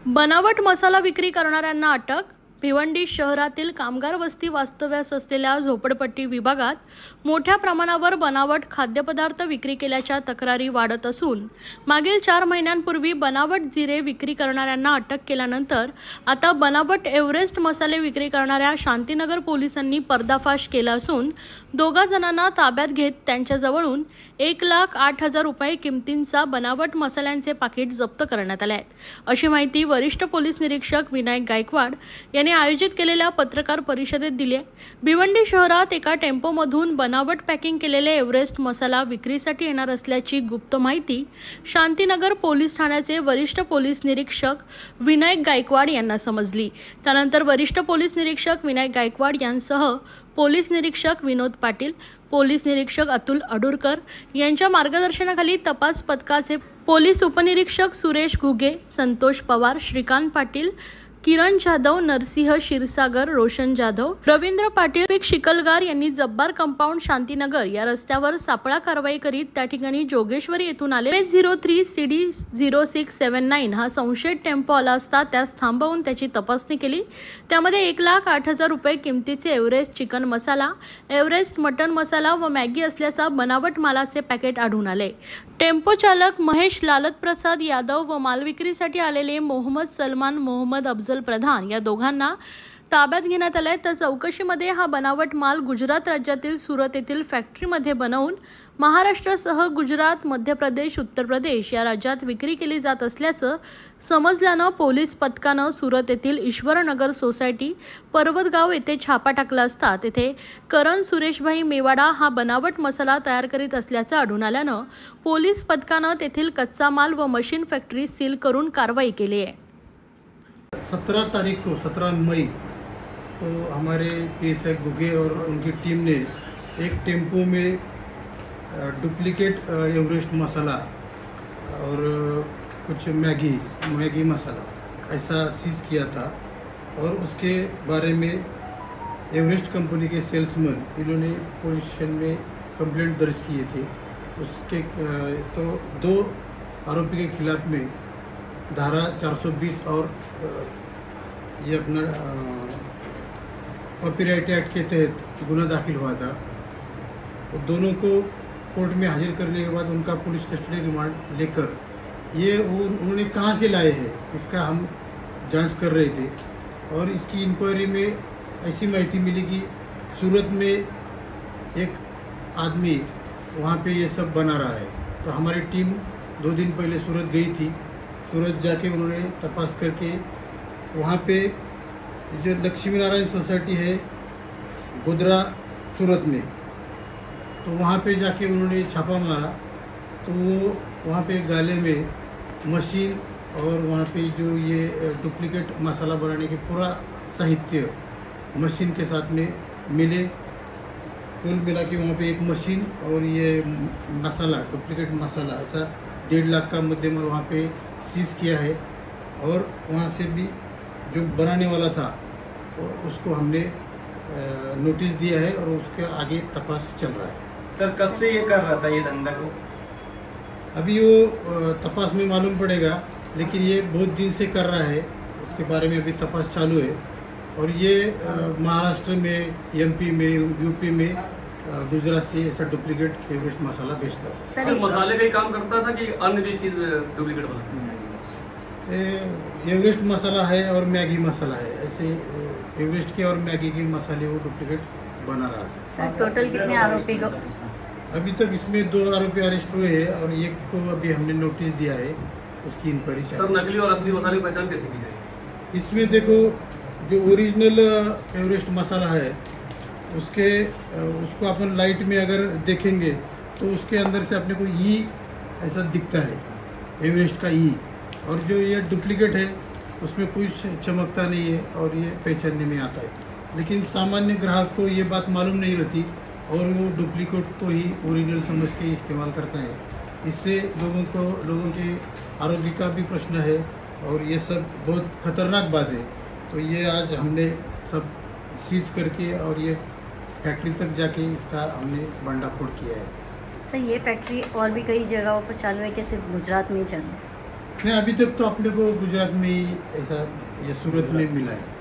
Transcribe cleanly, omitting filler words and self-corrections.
बनावट मसाला विक्री करणाऱ्यांना अटक। भिवंडी शहरातील कामगार वस्ती वास्तव्यास असलेल्या झोपडपट्टी विभागात मोठ्या प्रमाणावर बनावट खाद्यपदार्थ विक्री केल्याच्या तक्रारी वाढत असून मागील 4 महिन्यांपूर्वी बनावट जिरे विक्री करणाऱ्यांना अटक केल्यानंतर आता बनावट एव्हरेस्ट मसाले विक्री करणाऱ्या शांतीनगर पोलिसांनी पर्दाफाश केला असून दोघा जणांना ताब्यात घेत त्यांच्याजवळून 1,08,000 रुपये किमतींचा बनावट मसाल्यांचे पाकिट जप्त करण्यात आले आहेत, अशी माहिती वरिष्ठ पोलीस निरीक्षक विनायक गायकवाड यांनी आयोजित केलेल्या पत्रकार परिषदेत दिली आहे। भिवंडी शहरात एका टेम्पोमधून बनावट पॅकिंग केलेले एव्हरेस्ट मसाला विक्रीसाठी येणार असल्याची गुप्त माहिती शांतीनगर पोलीस ठाण्याचे वरिष्ठ पोलीस निरीक्षक विनायक गायकवाड यांना समजली। त्यानंतर वरिष्ठ पोलीस निरीक्षक विनायक गायकवाड यांसह पोलीस निरीक्षक विनोद पाटील, पोलीस निरीक्षक अतुल अडुरकर यांच्या मार्गदर्शनाखाली तपास पथकाचे पोलीस उपनिरीक्षक सुरेश घुगे, संतोष पवार, श्रीकांत पाटील, किरण जाधव, नरसिंह क्षीरसागर, रोशन जाधव, रवींद्र पाटील, शिकलगार यांनी जब्बार कंपाऊंड शांतीनगर या रस्त्यावर सापळा कारवाई करीत त्या ठिकाणी जोगेश्वरी येथून आले 03 CD 0679 हा संशयित टेम्पो आला असता त्यास थांबवून त्याची तपासणी केली। त्यामध्ये 1,08,000 रुपये किमतीचे एव्हरेस्ट चिकन मसाला, एव्हरेस्ट मटन मसाला व मॅगी असल्याचा बनावट मालाचे पॅकेट आढळून आले। टेम्पो चालक महेश लालत प्रसाद यादव व मालविक्रीसाठी आलेले मोहम्मद सलमान मोहम्मद अफजल प्रधान या दोघांना ताब्यात घेण्यात आले। तर चौकशीमध्ये हा बनावट माल गुजरात राज्यातील सुरत येथील फॅक्टरीमध्ये बनवून महाराष्ट्रासह गुजरात, मध्य प्रदेश, उत्तर प्रदेश या राज्यात विक्री केली जात असल्याचं समजल्यानं पोलीस पथकानं सुरत येथील ईश्वरनगर सोसायटी पर्वतगाव येथे छापा टाकला असता तेथे करण सुरेशभाई मेवाडा हा बनावट मसाला तयार करीत असल्याचं आढळून आल्यानं पोलीस पथकानं तेथील कच्चा माल व मशीन फॅक्टरी सील करून कारवाई केली आहे। 17 मई को हमारे PSI घुगे और उनकी टीम ने एक टेम्पो में डुप्लीकेट एवरेस्ट मसाला और कुछ मैगी मसाला ऐसा सीज किया था और उसके बारे में एवरेस्ट कंपनी के सेल्समैन इन्होंने पुलिस स्टेशन में कंप्लेंट दर्ज किए थे। उसके तो 2 आरोपी के खिलाफ में धारा 420 और ये अपना कॉपीराइट एक्ट के तहत गुना दाखिल हुआ था। तो दोनों को कोर्ट में हाजिर करने के बाद उनका पुलिस कस्टडी रिमांड लेकर ये उन्होंने कहाँ से लाए हैं इसका हम जांच कर रहे थे और इसकी इंक्वायरी में ऐसी माहिती मिली कि सूरत में एक आदमी वहाँ पे ये सब बना रहा है। तो हमारी टीम 2 दिन पहले सूरत गई थी। सूरत जाके उन्होंने तपास करके वहाँ पे जो लक्ष्मी नारायण सोसाइटी है गोदरा सूरत में, तो वहाँ पे जाके उन्होंने छापा मारा। तो वो वहाँ पे गाले में मशीन और वहाँ पे जो ये डुप्लीकेट मसाला बनाने के पूरा साहित्य मशीन के साथ में मिले। कुल मिला के वहाँ पे एक मशीन और ये मसाला डुप्लीकेट मसाला ऐसा 1.5 लाख का मुद्देमाल वहाँ पे सीज किया है। और वहाँ से भी जो बनाने वाला था उसको हमने नोटिस दिया है और उसके आगे तपास चल रहा है। सर कब से ये कर रहा था ये धंधा को? अभी वो तपास में मालूम पड़ेगा, लेकिन ये बहुत दिन से कर रहा है, उसके बारे में अभी तपास चालू है। और ये महाराष्ट्र में, MP में, UP में, गुजरात से ऐसा डुप्लीकेट एवरेस्ट मसाला बेचता था। सर मसाले का ही काम करता था कि अन्य भी चीज़ डुप्लीकेट बनाता? एवरेस्ट मसाला है और मैगी मसाला है, ऐसे एवरेस्ट के और मैगी के मसाले वो डुप्लीकेट बना रहा था। सर टोटल कितने आरोपी को? अभी तक इसमें 2 आरोपी अरेस्ट हुए हैं और एक को अभी हमने नोटिस दिया है, उसकी इंक्वायरी चल रही है। सर नकली और असली मसाले की पहचान कैसे की जाएगी? इसमें देखो जो ओरिजिनल एवरेस्ट मसाला है उसको अपन लाइट में अगर देखेंगे तो उसके अंदर से अपने को ई ऐसा दिखता है, एवरेस्ट का ई। और जो ये डुप्लीकेट है उसमें कुछ चमकता नहीं है और ये पहचानने में आता है। लेकिन सामान्य ग्राहक को ये बात मालूम नहीं रहती और वो डुप्लीकेट को ही ओरिजिनल समझ के इस्तेमाल करता है। इससे लोगों के आरोग्य का भी प्रश्न है और ये सब बहुत खतरनाक बात है। तो ये आज हमने सब सीज करके और ये फैक्ट्री तक जाके इसका हमने भंडाफोड़ किया है। सर ये फैक्ट्री और भी कई जगहों पर चालू है कि सिर्फ गुजरात में ही चालू है? नहीं, अभी तक तो अपने को गुजरात में ही ऐसा, ये सूरत में मिला है।